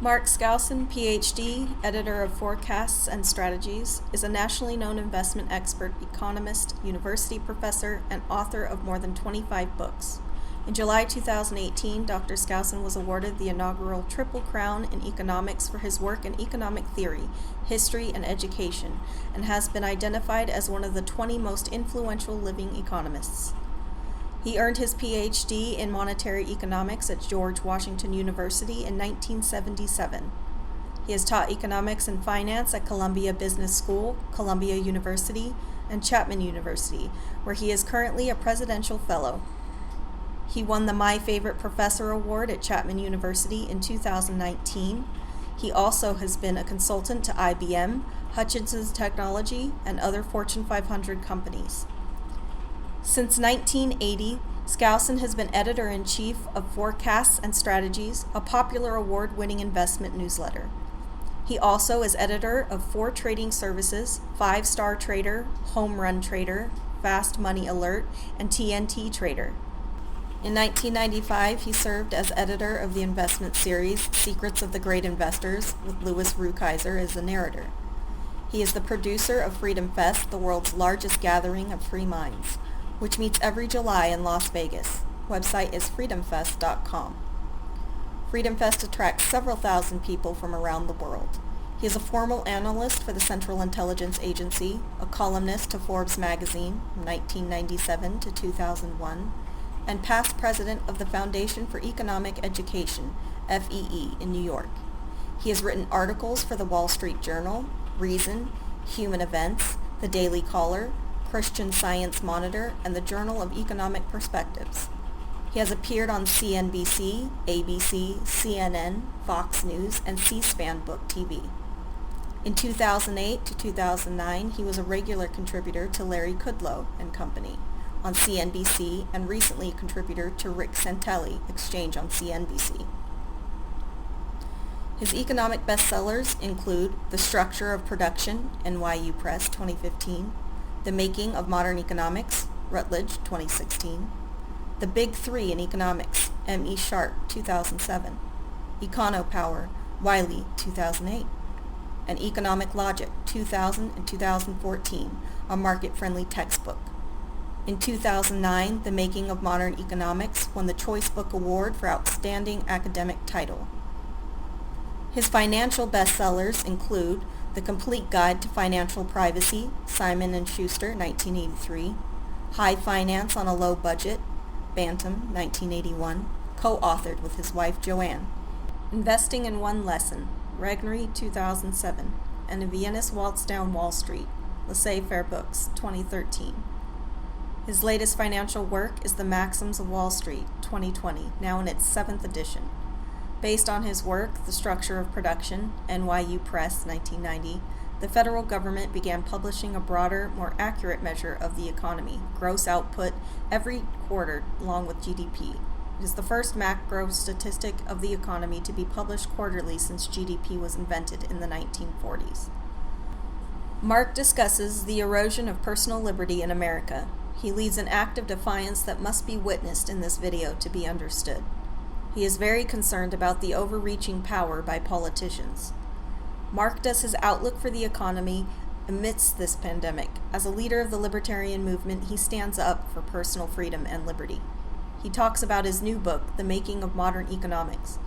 Mark Skousen, PhD, editor of Forecasts and Strategies, is a nationally known investment expert, economist, university professor, and author of more than 25 books. In July 2018, Dr. Skousen was awarded the inaugural Triple Crown in Economics for his work in economic theory, history, and education, and has been identified as one of the 20 most influential living economists. He earned his PhD in monetary economics at George Washington University in 1977. He has taught economics and finance at Columbia Business School, Columbia University, and Chapman University, where he is currently a presidential fellow. He won the My Favorite Professor Award at Chapman University in 2019. He also has been a consultant to IBM, Hutchinson Technology, and other Fortune 500 companies. Since 1980, Skousen has been editor-in-chief of Forecasts and Strategies, a popular award-winning investment newsletter. He also is editor of 4 trading services, 5-Star Trader, Home Run Trader, Fast Money Alert, and TNT Trader. In 1995, he served as editor of the investment series Secrets of the Great Investors, with Louis Rukeyser as the narrator. He is the producer of Freedom Fest, the world's largest gathering of free minds, which meets every July in Las Vegas. Website is freedomfest.com. Freedom Fest attracts several thousand people from around the world. He is a former analyst for the Central Intelligence Agency, a columnist to Forbes magazine from 1997 to 2001, and past president of the Foundation for Economic Education, FEE, in New York. He has written articles for the Wall Street Journal, Reason, Human Events, The Daily Caller, Christian Science Monitor, and the Journal of Economic Perspectives. He has appeared on CNBC, ABC, CNN, Fox News, and C-SPAN Book TV. In 2008 to 2009, he was a regular contributor to Larry Kudlow and Company on CNBC, and recently a contributor to Rick Santelli Exchange on CNBC. His economic bestsellers include The Structure of Production, NYU Press, 2015, The Making of Modern Economics, Routledge, 2016, The Big Three in Economics, M.E. Sharp, 2007, Econopower, Wiley, 2008, and Economic Logic, 2000 and 2014, a market-friendly textbook. In 2009, The Making of Modern Economics won the Choice Book Award for Outstanding Academic Title. His financial bestsellers include The Complete Guide to Financial Privacy, Simon & Schuster, 1983, High Finance on a Low Budget, Bantam, 1981, co-authored with his wife Joanne, Investing in One Lesson, Regnery, 2007, and A Viennese Waltz Down Wall Street, Laissez-Faire Books, 2013. His latest financial work is The Maxims of Wall Street, 2020, now in its 7th edition. Based on his work, The Structure of Production, NYU Press, 1990, the federal government began publishing a broader, more accurate measure of the economy, gross output, every quarter along with GDP. It is the first macro statistic of the economy to be published quarterly since GDP was invented in the 1940s. Mark discusses the erosion of personal liberty in America. He leads an act of defiance that must be witnessed in this video to be understood. He is very concerned about the overreaching power by politicians. Mark does his outlook for the economy amidst this pandemic. As a leader of the libertarian movement, he stands up for personal freedom and liberty. He talks about his new book, The Making of Modern Economics.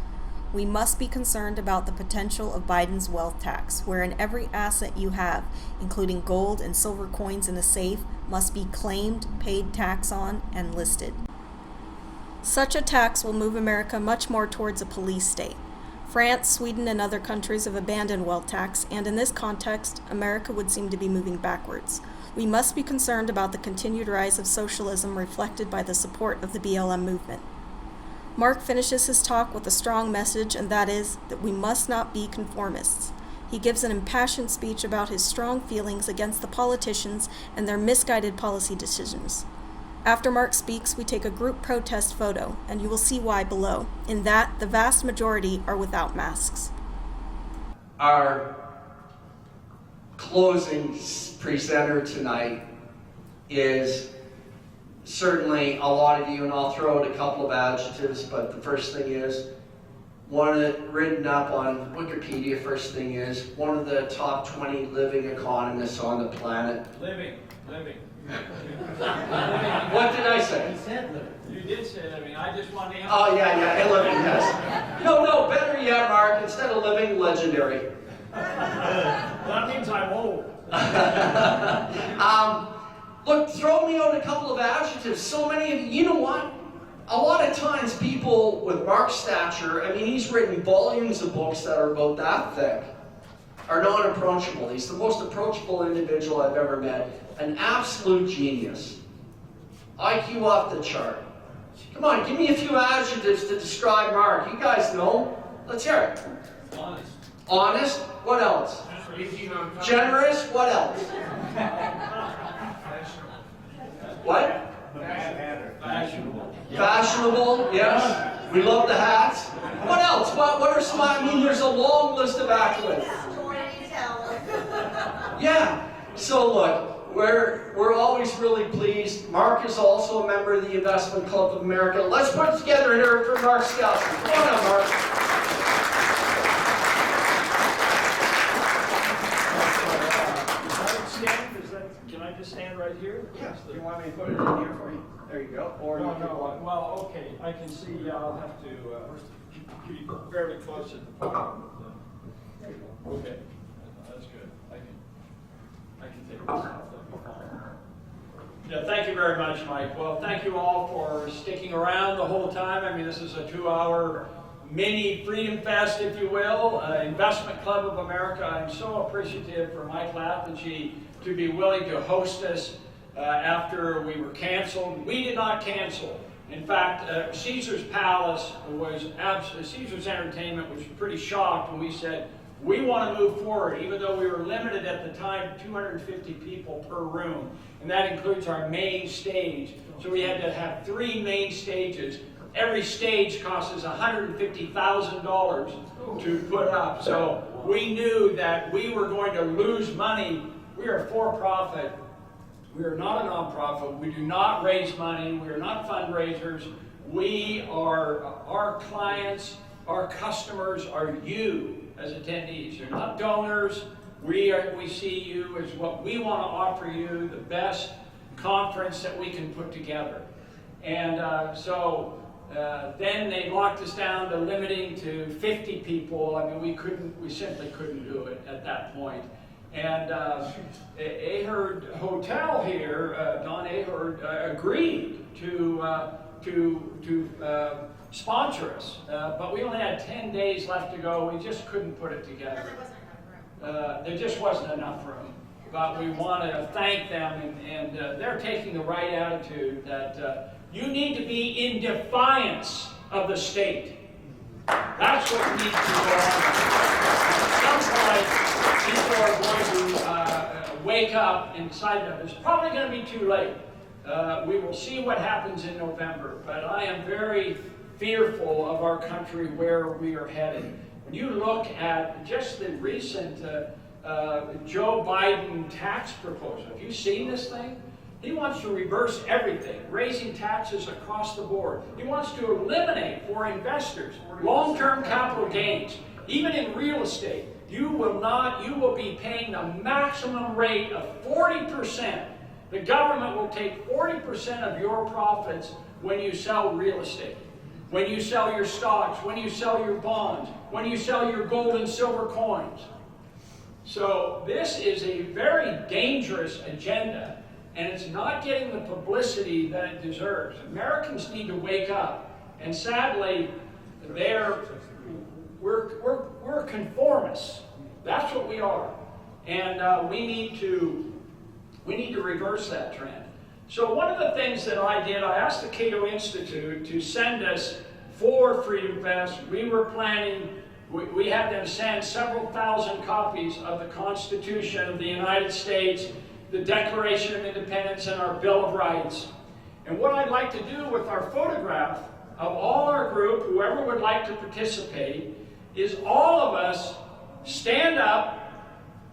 We must be concerned about the potential of Biden's wealth tax, wherein every asset you have, including gold and silver coins in a safe, must be claimed, paid tax on, and listed. Such a tax will move America much more towards a police state. France, Sweden, and other countries have abandoned wealth tax, and in this context, America would seem to be moving backwards. We must be concerned about the continued rise of socialism reflected by the support of the BLM movement. Mark finishes his talk with a strong message, and that is that we must not be conformists. He gives an impassioned speech about his strong feelings against the politicians and their misguided policy decisions. After Mark speaks, we take a group protest photo, and you will see why below. In that, the vast majority are without masks. Our closing presenter tonight is certainly a lot of you, and I'll throw out a couple of adjectives, but the first thing is written up on Wikipedia, first thing is, one of the top 20 living economists on the planet. Living. What did I say? You did say living. I just wanted to... Oh, yeah, living, yes. No, better yet, Mark, instead of living, legendary. That means I'm old. Look, throw me out a couple of adjectives. So many of you know what? A lot of times people with Mark's stature, I mean, he's written volumes of books that are about that thick, are not approachable. He's the most approachable individual I've ever met. An absolute genius. IQ off the chart. Come on, give me a few adjectives to describe Mark. You guys know. Let's hear it. Honest. Honest. What else? Generous. What else? What? Fashionable. Fashionable, yes. We love the hats. What else? What are some? I mean, there's a long list of accolades. Yeah. So look, we're always really pleased. Mark is also a member of the Investment Club of America. Let's put it together here for Mark Skousen. Come on up, Mark. Can I just stand right here? Yes. Do you want me to put it in here for you? There you go. Or No, you can no. Well, okay. I can see. I'll have to be fairly close at the podium. There you go. Okay, that's good. I can take this off. That'll be fine. Yeah, thank you very much, Mike. Well, thank you all for sticking around the whole time. I mean, this is a 2-hour mini Freedom Fest, if you will, Investment Club of America. I'm so appreciative for Mike Lathigee to be willing to host us after we were canceled. We did not cancel. In fact, Caesar's Palace was Caesar's Entertainment was pretty shocked when we said, we want to move forward, even though we were limited at the time, 250 people per room. And that includes our main stage. So we had to have 3 main stages. Every stage costs us $150,000 to put up. So we knew that we were going to lose money. We are for-profit. We are not a nonprofit. We do not raise money. We are not fundraisers. We are, our clients, our customers are you as attendees. You're not donors. We see you as what we want to offer you, the best conference that we can put together. And then they locked us down to limiting to 50 people. I mean, we simply couldn't do it at that point. And Aherd Hotel here, Don Aherd, agreed to sponsor us, but we only had 10 days left to go. We just couldn't put it together. There just wasn't enough room. But we want to thank them, and they're taking the right attitude that you need to be in defiance of the state. That's what needs to go on. At some point, people are going to wake up and decide that it's probably going to be too late. We will see what happens in November, but I am very fearful of our country, where we are headed. When you look at just the recent Joe Biden tax proposal, have you seen this thing? He wants to reverse everything, raising taxes across the board. He wants to eliminate for investors long-term capital gains. Even in real estate, you will be paying the maximum rate of 40%. The government will take 40% of your profits when you sell real estate, when you sell your stocks, when you sell your bonds, when you sell your gold and silver coins. So this is a very dangerous agenda, and it's not getting the publicity that it deserves. Americans need to wake up, and sadly, we're conformists. That's what we are, and we need to reverse that trend. So one of the things that I did, I asked the Cato Institute to send us for Freedom Fest. We were planning. We had them send several thousand copies of the Constitution of the United States, the Declaration of Independence, and our Bill of Rights. And what I'd like to do with our photograph of all our group, whoever would like to participate, is all of us stand up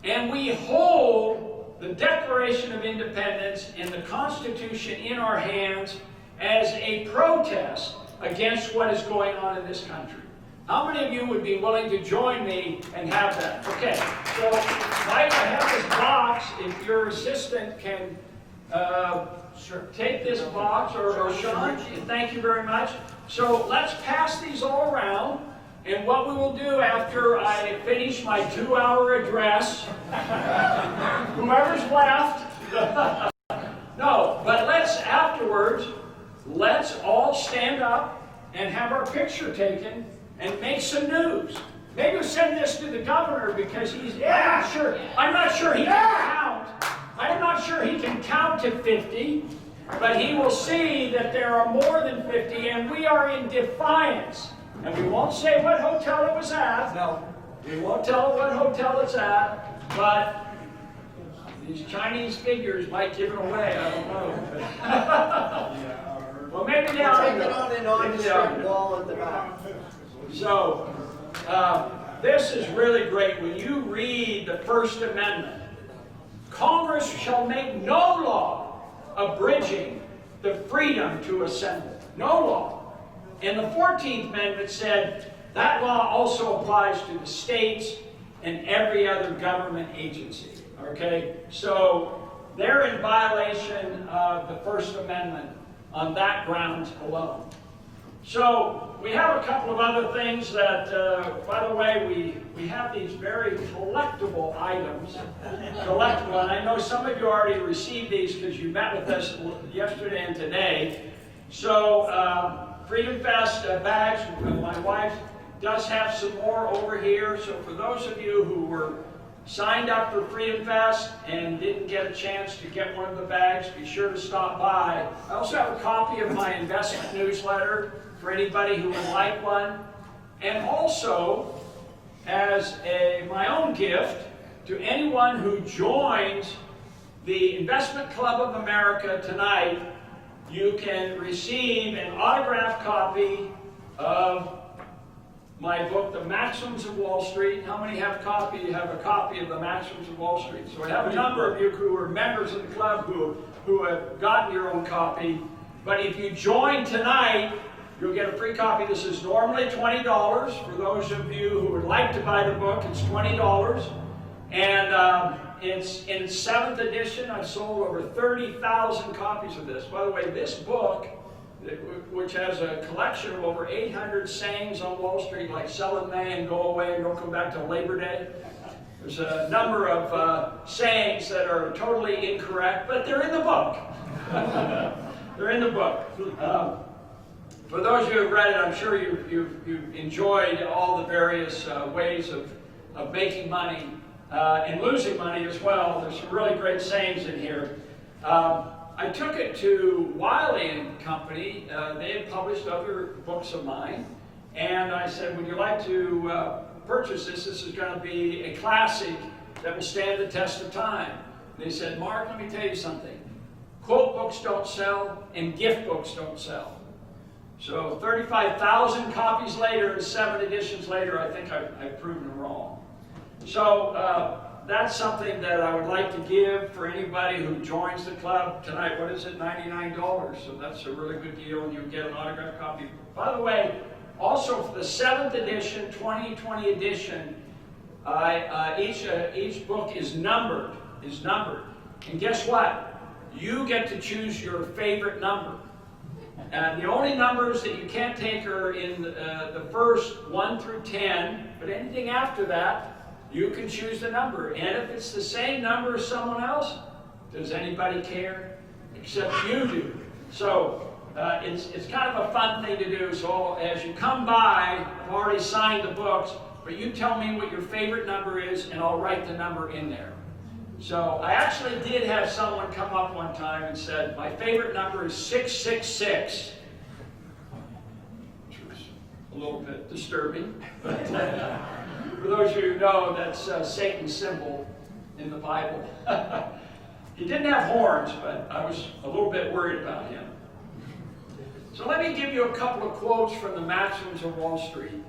and we hold the Declaration of Independence and the Constitution in our hands as a protest against what is going on in this country. How many of you would be willing to join me and have that? Okay, so Mike, I have this box. If your assistant can take this box, or Sean, thank you very much. So let's pass these all around. And what we will do after I finish my 2-hour address, whoever's left, no, but afterwards, let's all stand up and have our picture taken and make some news. Maybe we'll send this to the governor because I'm not sure he can count. I'm not sure he can count to 50, but he will see that there are more than 50, and we are in defiance. And we won't say what hotel it was at. No. We won't tell what hotel it's at, but these Chinese figures might give it away. I don't know. Well, maybe they are. Take it on an nondescript wall at the back. So, this is really great. When you read the First Amendment, Congress shall make no law abridging the freedom to assemble. No law. And the 14th Amendment said that law also applies to the states and every other government agency. Okay? So they're in violation of the First Amendment on that grounds alone. So we have a couple of other things that, by the way, we have these very collectible items. Collectible, and I know some of you already received these because you met with us yesterday and today. So Freedom Fest bags, my wife does have some more over here. So for those of you who were signed up for Freedom Fest and didn't get a chance to get one of the bags, be sure to stop by. I also have a copy of my investment newsletter for anybody who would like one. And also, as my own gift to anyone who joins the Investment Club of America tonight, you can receive an autographed copy of my book, The Maxims of Wall Street. How many have a copy? You have a copy of The Maxims of Wall Street. So I have a number of you who are members of the club who have gotten your own copy. But if you join tonight, you'll get a free copy. This is normally $20. For those of you who would like to buy the book, it's $20. And it's in 7th edition. I've sold over 30,000 copies of this. By the way, this book, which has a collection of over 800 sayings on Wall Street, like sell in May and go away and don't come back till Labor Day. There's a number of sayings that are totally incorrect, but they're in the book. They're in the book. For those of you who have read it, I'm sure you've enjoyed all the various ways of making money and losing money as well. There's some really great sayings in here. I took it to Wiley & Company. They had published other books of mine. And I said, would you like to purchase this? This is going to be a classic that will stand the test of time. And they said, Mark, let me tell you something. Quote books don't sell, and gift books don't sell. So 35,000 copies later, 7 editions later, I think I've proven them wrong. So that's something that I would like to give for anybody who joins the club tonight. What is it? $99. So that's a really good deal, and you get an autographed copy. By the way, also for the 7th edition, 2020 edition, each book is numbered. And guess what? You get to choose your favorite number. And the only numbers that you can't take are in the first 1 through 10, but anything after that, you can choose the number. And if it's the same number as someone else, does anybody care? Except you do. So it's kind of a fun thing to do. So as you come by, I've already signed the books, but you tell me what your favorite number is, and I'll write the number in there. So I actually did have someone come up one time and said, my favorite number is 666. Which was a little bit disturbing. But for those of you who know, that's Satan's symbol in the Bible. He didn't have horns, but I was a little bit worried about him. So let me give you a couple of quotes from the Maxims of Wall Street.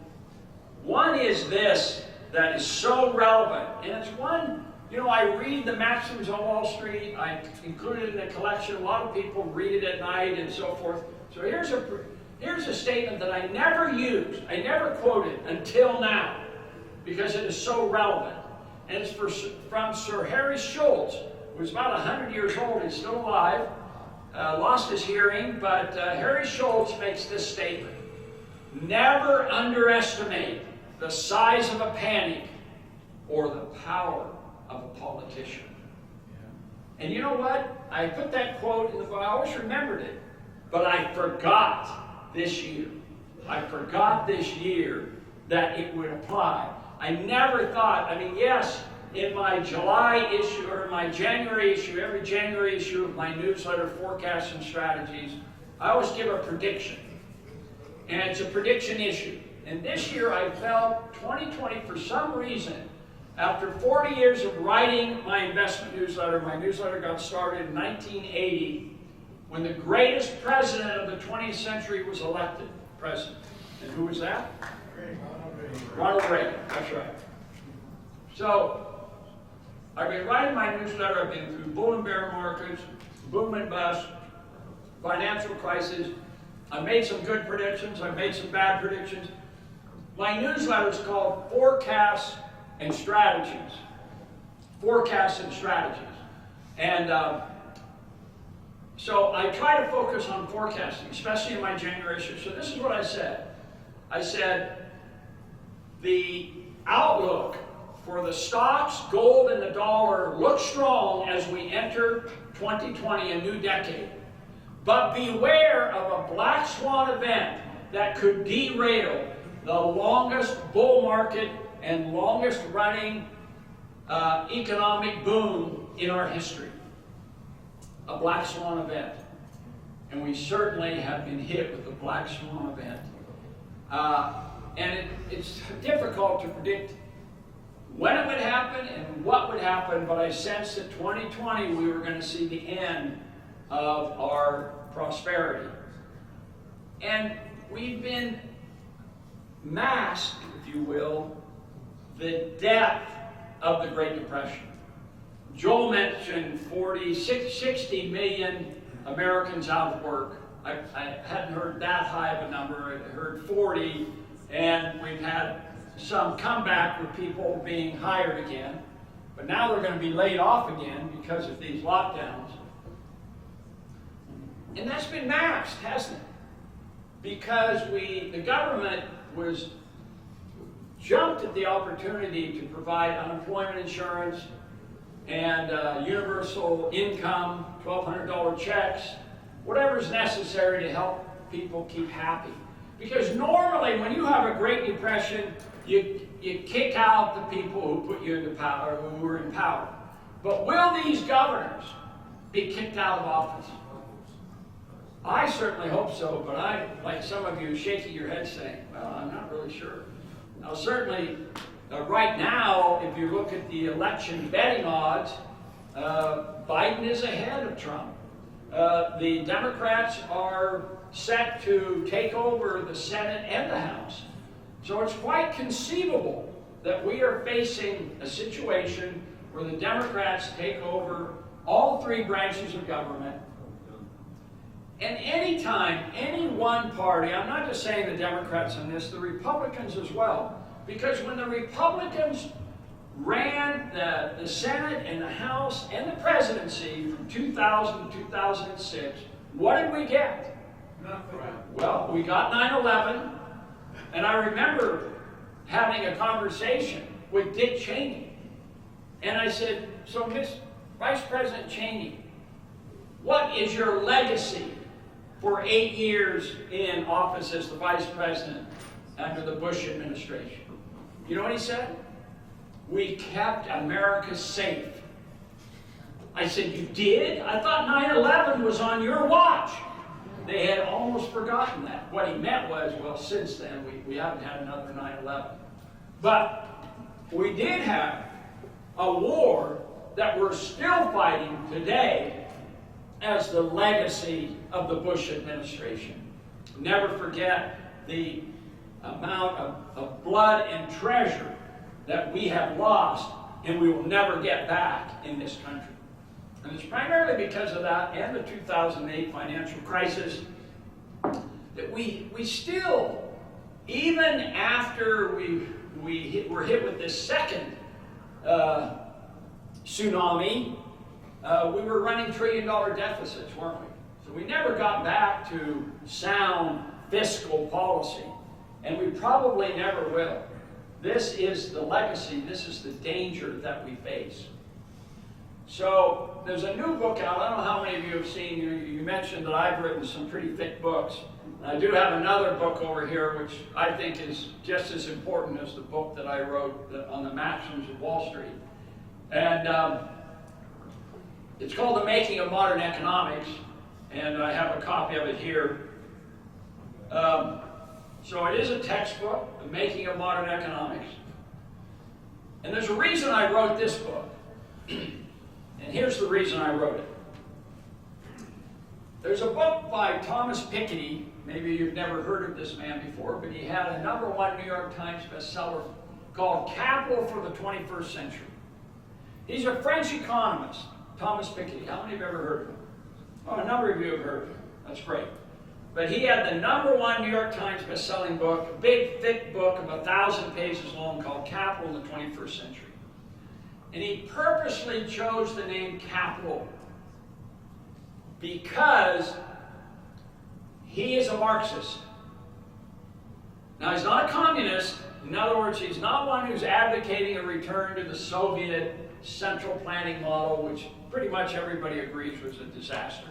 One is this that is so relevant, and it's one. You know, I read the Maxims on Wall Street. I included it in a collection. A lot of people read it at night and so forth. So here's Here's a statement that I never used, I never quoted until now, because it is so relevant. And it's from Sir Harry Schultz, who's about 100 years old. He's still alive, lost his hearing, but Harry Schultz makes this statement: never underestimate the size of a panic or the power of a politician. And you know what? I put that quote in the book. I always remembered it, but I forgot this year. I forgot this year that it would apply. I never thought, I mean, yes, in my July issue or my January issue, every January issue of my newsletter, Forecasts and Strategies, I always give a prediction. And it's a prediction issue. And this year I felt 2020, for some reason, after 40 years of writing my investment newsletter, my newsletter got started in 1980, when the greatest president of the 20th century was elected president. And who was that? Ronald Reagan, that's right. So, I've been writing my newsletter, I've been through bull and bear markets, boom and bust, financial crisis. I've made some good predictions, I've made some bad predictions. My newsletter is called Forecasts and Strategies. Forecasts and Strategies. And so I try to focus on forecasting, especially in my January issue. So this is what I said. I said, the outlook for the stocks, gold, and the dollar looks strong as we enter 2020, a new decade. But beware of a black swan event that could derail the longest bull market and longest running economic boom in our history. A black swan event. And we certainly have been hit with the black swan event. And it's difficult to predict when it would happen and what would happen, but I sensed that 2020 we were going to see the end of our prosperity. And we've been masked, if you will, the depth of the Great Depression. Joel mentioned 60 million Americans out of work. I hadn't heard that high of a number. I heard 40, and we've had some comeback with people being hired again. But now they're going to be laid off again because of these lockdowns. And that's been masked, hasn't it? Because the government jumped at the opportunity to provide unemployment insurance and universal income, $1,200 checks, whatever's necessary to help people keep happy. Because normally when you have a Great Depression, you kick out the people who put you into power, who were in power. But will these governors be kicked out of office? I certainly hope so, but like some of you, shaking your head saying, well, I'm not really sure. Now certainly, right now, if you look at the election betting odds, Biden is ahead of Trump. The Democrats are set to take over the Senate and the House. So it's quite conceivable that we are facing a situation where the Democrats take over all three branches of government. And anytime any one party, I'm not just saying the Democrats in this, the Republicans as well, because when the Republicans ran the Senate and the House and the presidency from 2000 to 2006, what did we get? Nothing. Well, we got 9/11, and I remember having a conversation with Dick Cheney. And I said, so Miss Vice President Cheney, what is your legacy for 8 years in office as the Vice President under the Bush administration? You know what he said? We kept America safe. I said, you did? I thought 9/11 was on your watch. They had almost forgotten that. What he meant was, well, since then, we haven't had another 9/11. But we did have a war that we're still fighting today as the legacy of the Bush administration. Never forget the amount of blood and treasure that we have lost and we will never get back in this country. And it's primarily because of that and the 2008 financial crisis. that we still, even after were hit with this second tsunami, we were running trillion-dollar deficits, weren't we? So we never got back to sound fiscal policy, and we probably never will. This is the legacy, this is the danger that we face. So there's a new book out. I don't know how many of you have seen, you mentioned that I've written some pretty thick books. I do have another book over here which I think is just as important as the book that I wrote on the maxims of Wall Street. And it's called The Making of Modern Economics, and I have a copy of it here. So it is a textbook, The Making of Modern Economics. And there's a reason I wrote this book. And here's the reason I wrote it. There's a book by Thomas Piketty. Maybe you've never heard of this man before, but he had a #1 New York Times bestseller called Capital for the 21st Century. He's a French economist, Thomas Piketty. How many have ever heard of him? Oh, a number of you have heard of him. That's great. But he had the #1 New York Times best-selling book, a big, thick book of 1,000 pages long called Capital in the 21st Century. And he purposely chose the name Capital because he is a Marxist. Now, he's not a communist. In other words, he's not one who's advocating a return to the Soviet central planning model, which pretty much everybody agrees was a disaster.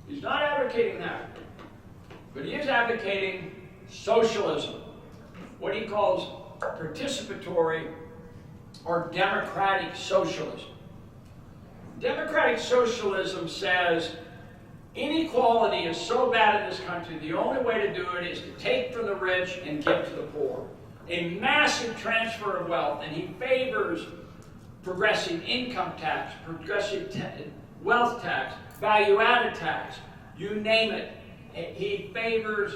He's not advocating that. But he is advocating socialism, what he calls participatory or democratic socialism. Democratic socialism says inequality is so bad in this country, the only way to do it is to take from the rich and give to the poor. A massive transfer of wealth, and he favors progressive income tax, progressive wealth tax, value-added tax, you name it. He favors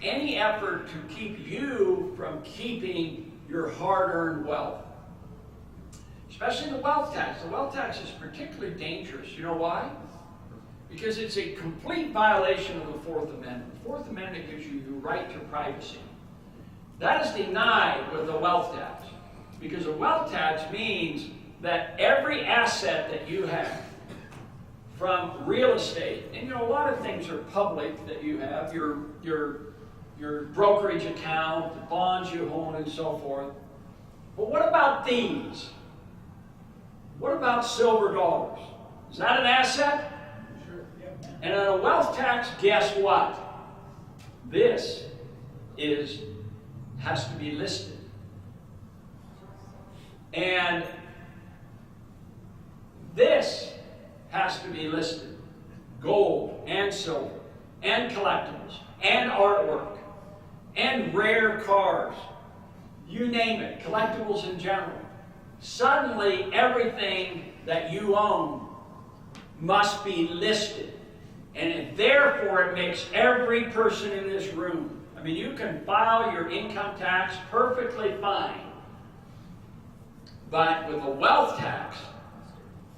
any effort to keep you from keeping your hard-earned wealth. Especially the wealth tax. The wealth tax is particularly dangerous. You know why? Because it's a complete violation of the Fourth Amendment. The Fourth Amendment gives you the right to privacy. That is denied with the wealth tax. Because a wealth tax means that every asset that you have, from real estate, and a lot of things are public that you have, your brokerage account, the bonds you own, and so forth. But what about these? What about silver dollars? Is that an asset? Sure. Yep. And on a wealth tax, guess what? This has to be listed. And this has to be listed. Gold and silver and collectibles and artwork and rare cars. You name it, collectibles in general. Suddenly, everything that you own must be listed. And therefore, it makes every person in this room, you can file your income tax perfectly fine. But with a wealth tax,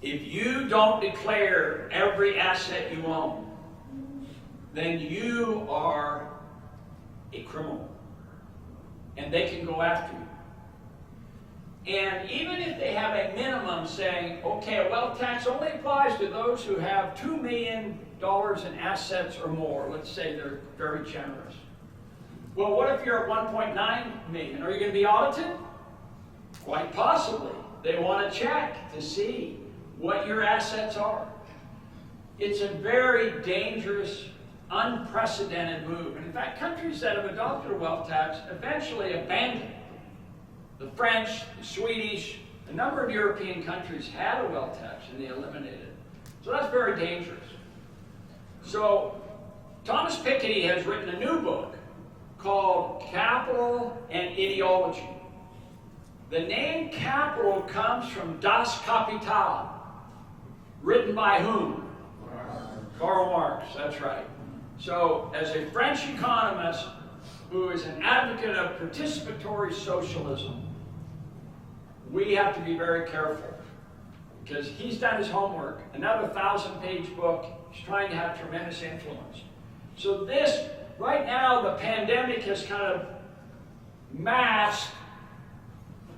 if you don't declare every asset you own, then you are a criminal. And they can go after you. And even if they have a minimum saying, okay, a wealth tax only applies to those who have $2 million in assets or more, let's say they're very generous. Well, what if you're at 1.9 million? Are you going to be audited? Quite possibly. They want to check to see what your assets are. It's a very dangerous, unprecedented move. And in fact, countries that have adopted a wealth tax eventually abandon it. The French, the Swedish, a number of European countries had a wealth tax and they eliminated it. So that's very dangerous. So Thomas Piketty has written a new book called Capital and Ideology. The name Capital comes from Das Kapital, written by whom? Karl Marx, that's right. So as a French economist who is an advocate of participatory socialism, we have to be very careful because he's done his homework. Another 1,000-page book. He's trying to have tremendous influence. So this right now the pandemic has kind of masked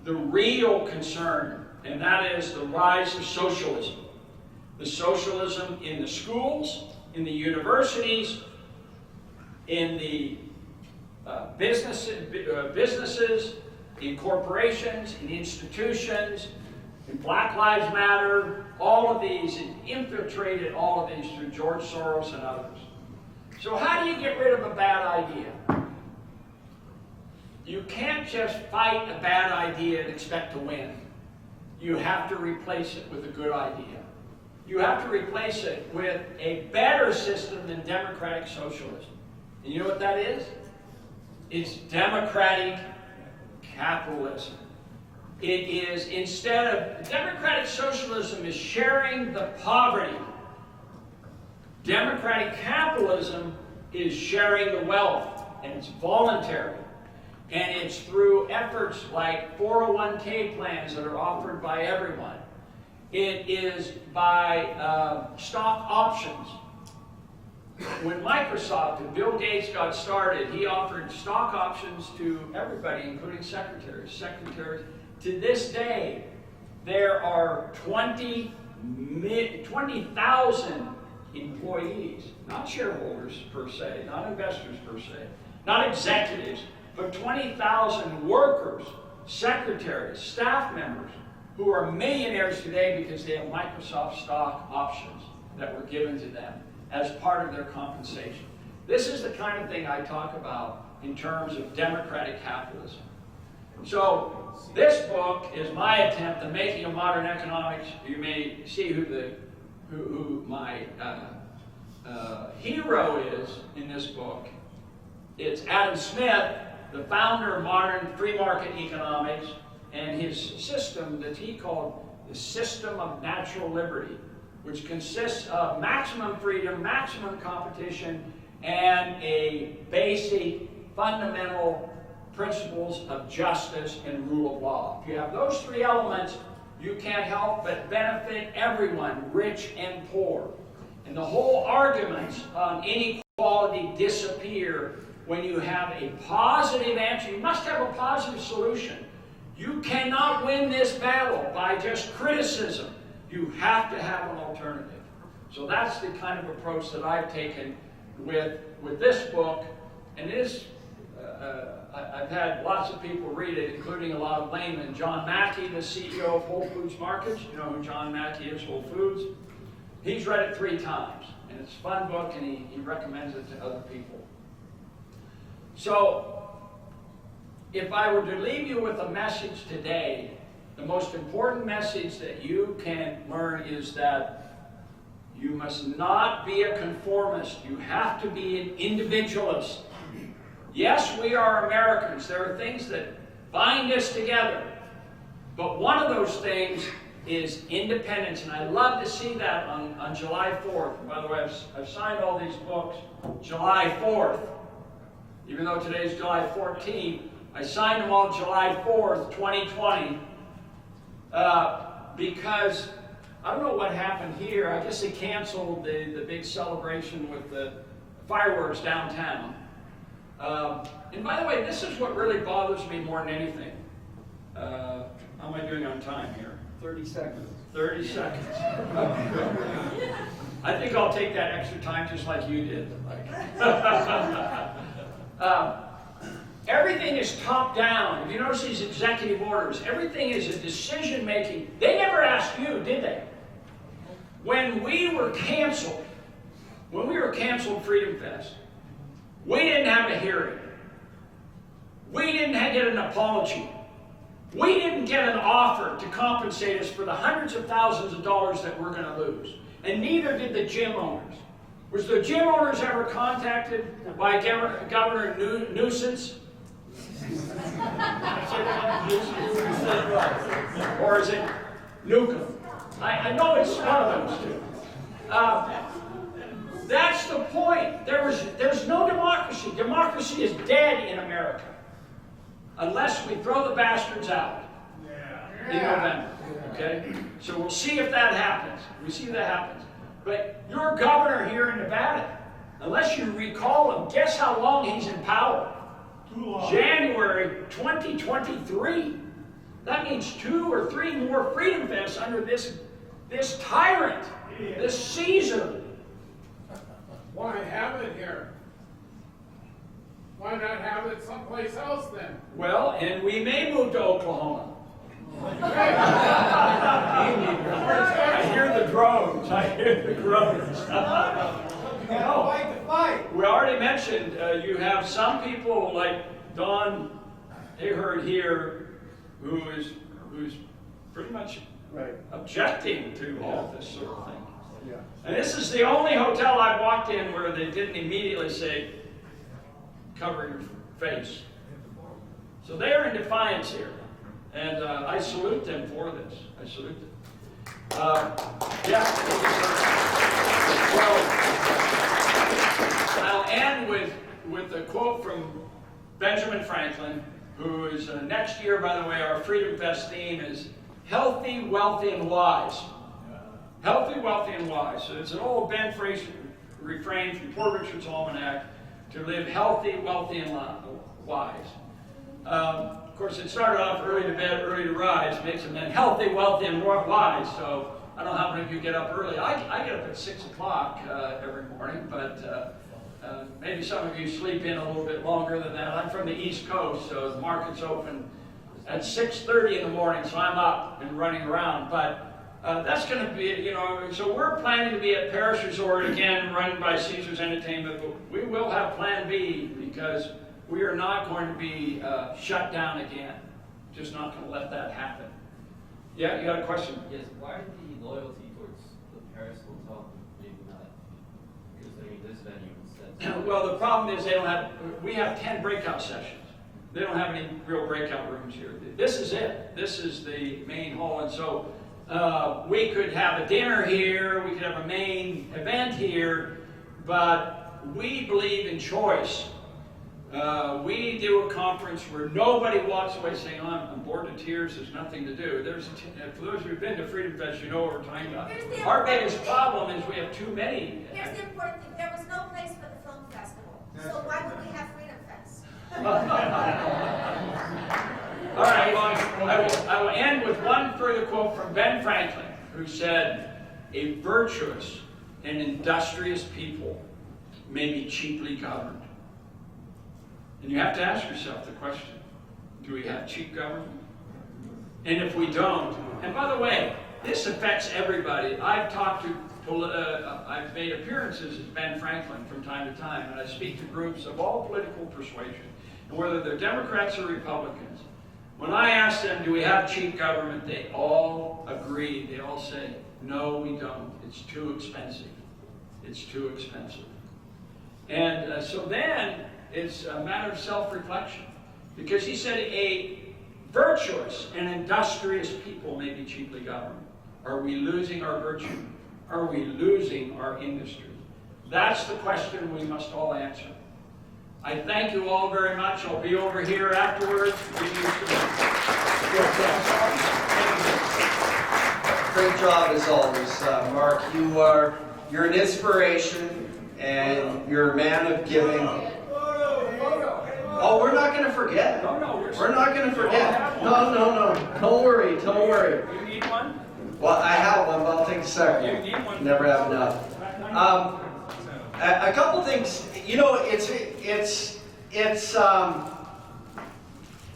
the real concern, and that is the rise of socialism. The socialism in the schools, in the universities, in the businesses, in corporations, in institutions, in Black Lives Matter, all of these, and infiltrated all of these through George Soros and others. So how do you get rid of a bad idea? You can't just fight a bad idea and expect to win. You have to replace it with a good idea. You have to replace it with a better system than democratic socialism. And you know what that is? It's democratic capitalism. It is, instead of, democratic socialism is sharing the poverty. Democratic capitalism is sharing the wealth, and it's voluntary. And it's through efforts like 401k plans that are offered by everyone. It is by stock options. When Microsoft and Bill Gates got started, he offered stock options to everybody, including secretaries. To this day, there are 20,000 employees, not shareholders per se, not investors per se, not executives, but 20,000 workers, secretaries, staff members, who are millionaires today because they have Microsoft stock options that were given to them as part of their compensation. This is the kind of thing I talk about in terms of democratic capitalism. So this book is my attempt at making a modern economics. You may see who my hero is in this book. It's Adam Smith, the founder of modern free market economics, and his system that he called the system of natural liberty, which consists of maximum freedom, maximum competition, and a basic fundamental principles of justice and rule of law. If you have those three elements, you can't help but benefit everyone, rich and poor. And the whole arguments on inequality disappear when you have a positive answer. You must have a positive solution. You cannot win this battle by just criticism. You have to have an alternative. So that's the kind of approach that I've taken with this book. And I've had lots of people read it, including a lot of laymen. John Mackey, the CEO of Whole Foods Markets, you know who John Mackey is, Whole Foods. He's read it 3 times, and it's a fun book, and he recommends it to other people. So, if I were to leave you with a message today, the most important message that you can learn is that you must not be a conformist. You have to be an individualist. Yes, we are Americans. There are things that bind us together. But one of those things is independence. And I love to see that on July 4th. And by the way, I've signed all these books July 4th. Even though today's July 14th, I signed them all July 4th, 2020. Because I don't know what happened here. I guess they canceled the big celebration with the fireworks downtown. And by the way, this is what really bothers me more than anything. How am I doing on time here? 30 seconds. 30 seconds. I think I'll take that extra time just like you did. Everything is top down. If you notice these executive orders, everything is a decision making. They never asked you, did they? When we were canceled Freedom Fest, we didn't have a hearing. We didn't get an apology. We didn't get an offer to compensate us for the hundreds of thousands of dollars that we're going to lose. And neither did the gym owners. Was the gym owners ever contacted by Governor Nuisance? Or is it Newcomb? I know it's one of those two. That's the point. There's no democracy. Democracy is dead in America. Unless we throw the bastards out in November. Okay? So we'll see if that happens. But your governor here in Nevada, Unless you recall him, guess how long he's in power? Too long. January 2023. That means 2 or 3 more freedom vests under this tyrant, this Caesar. Why have it here? Why not have it someplace else then? Well, and we may move to Oklahoma. I hear the drones. I hear the drones. We already mentioned you have some people like Don Ahern here who's pretty much objecting to all this sort of thing. Yeah. And this is the only hotel I walked in where they didn't immediately say, cover your face. So they are in defiance here. And I salute them for this. I salute them. Yeah. Well, I'll end with a quote from Benjamin Franklin, who is next year, by the way, our Freedom Fest theme is healthy, wealthy, and wise. Healthy, wealthy, and wise. So it's an old Ben Fraser refrain from Poor Richard's Almanac to live healthy, wealthy, and wise. Of course, it started off early to bed, early to rise, makes it then healthy, wealthy, and wise. So I don't know how many of you get up early. I get up at 6 o'clock every morning, but maybe some of you sleep in a little bit longer than that. I'm from the East Coast, so the market's open at 6:30 in the morning, so I'm up and running around. But that's going to be, so we're planning to be at Paris Resort again, run by Caesars Entertainment, but we will have Plan B because we are not going to be shut down again. Just not going to let that happen. Yeah, you got a question? Yes, why the loyalty towards the Paris Hotel, maybe not? Because this venue instead. Well, the problem is we have 10 breakout sessions. They don't have any real breakout rooms here. This is it. This is the main hall, and so we could have a dinner here, we could have a main event here, but we believe in choice. We do a conference where nobody walks away saying, oh, I'm bored to tears, there's nothing to do. For those who've been to Freedom Fest, you know what we're talking about. Our biggest problem is we have too many. Here's the important thing. There was no place for the film festival. So why would we have Freedom Fest? All right, well, I will end with one further quote from Ben Franklin, who said, a virtuous and industrious people may be cheaply governed. And you have to ask yourself the question, do we have cheap government? And if we don't, and by the way, this affects everybody. I've made appearances as Ben Franklin from time to time, and I speak to groups of all political persuasion, and whether they're Democrats or Republicans. When I ask them, do we have cheap government, they all agree. They all say, no, we don't. It's too expensive. It's too expensive. And so then, it's a matter of self-reflection. Because he said a virtuous and industrious people may be cheaply governed. Are we losing our virtue? Are we losing our industry? That's the question we must all answer. I thank you all very much. I'll be over here afterwards. Great job as always, Mark. You're an inspiration and you're a man of giving. Oh, we're not going to forget. We're not going to forget. No. Don't worry. You need one? Well, I have one, but I'll take a second. You need one. Never have enough. A couple things.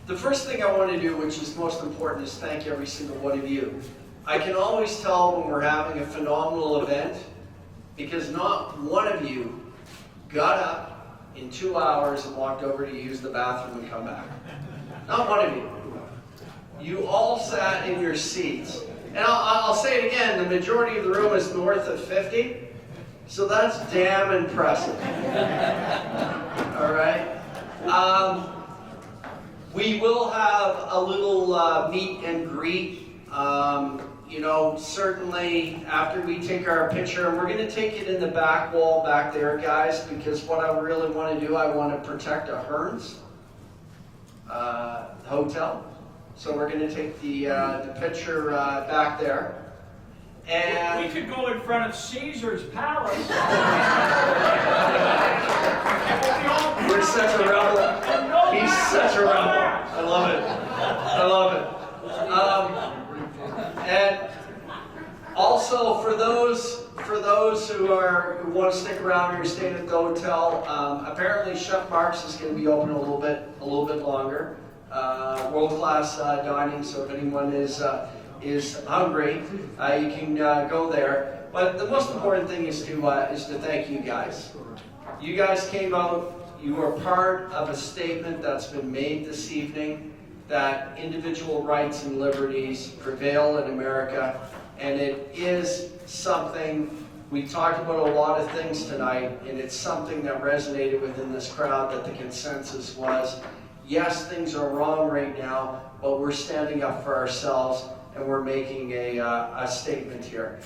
The first thing I want to do, which is most important, is thank every single one of you. I can always tell when we're having a phenomenal event because not one of you got up in 2 hours and walked over to use the bathroom and come back. Not one of you. You all sat in your seats. And I'll say it again, the majority of the room is north of 50, so that's damn impressive. All right? We will have a little meet and greet. Certainly after we take our picture, and we're going to take it in the back wall back there, guys, because what I really want to do, I want to protect a Hearns hotel. So we're going to take the picture back there. And we could go in front of Caesar's palace. such a rebel. He's such a rebel. I love it. I love it. And also for those who want to stick around here, staying at the hotel, apparently Chef Mark's is going to be open a little bit longer. World-class dining. So if anyone is hungry, you can go there. But the most important thing is to thank you guys. You guys came out. You were part of a statement that's been made this evening that individual rights and liberties prevail in America, and it is something. We talked about a lot of things tonight, and it's something that resonated within this crowd, that the consensus was, yes, things are wrong right now, but we're standing up for ourselves, and we're making a statement here.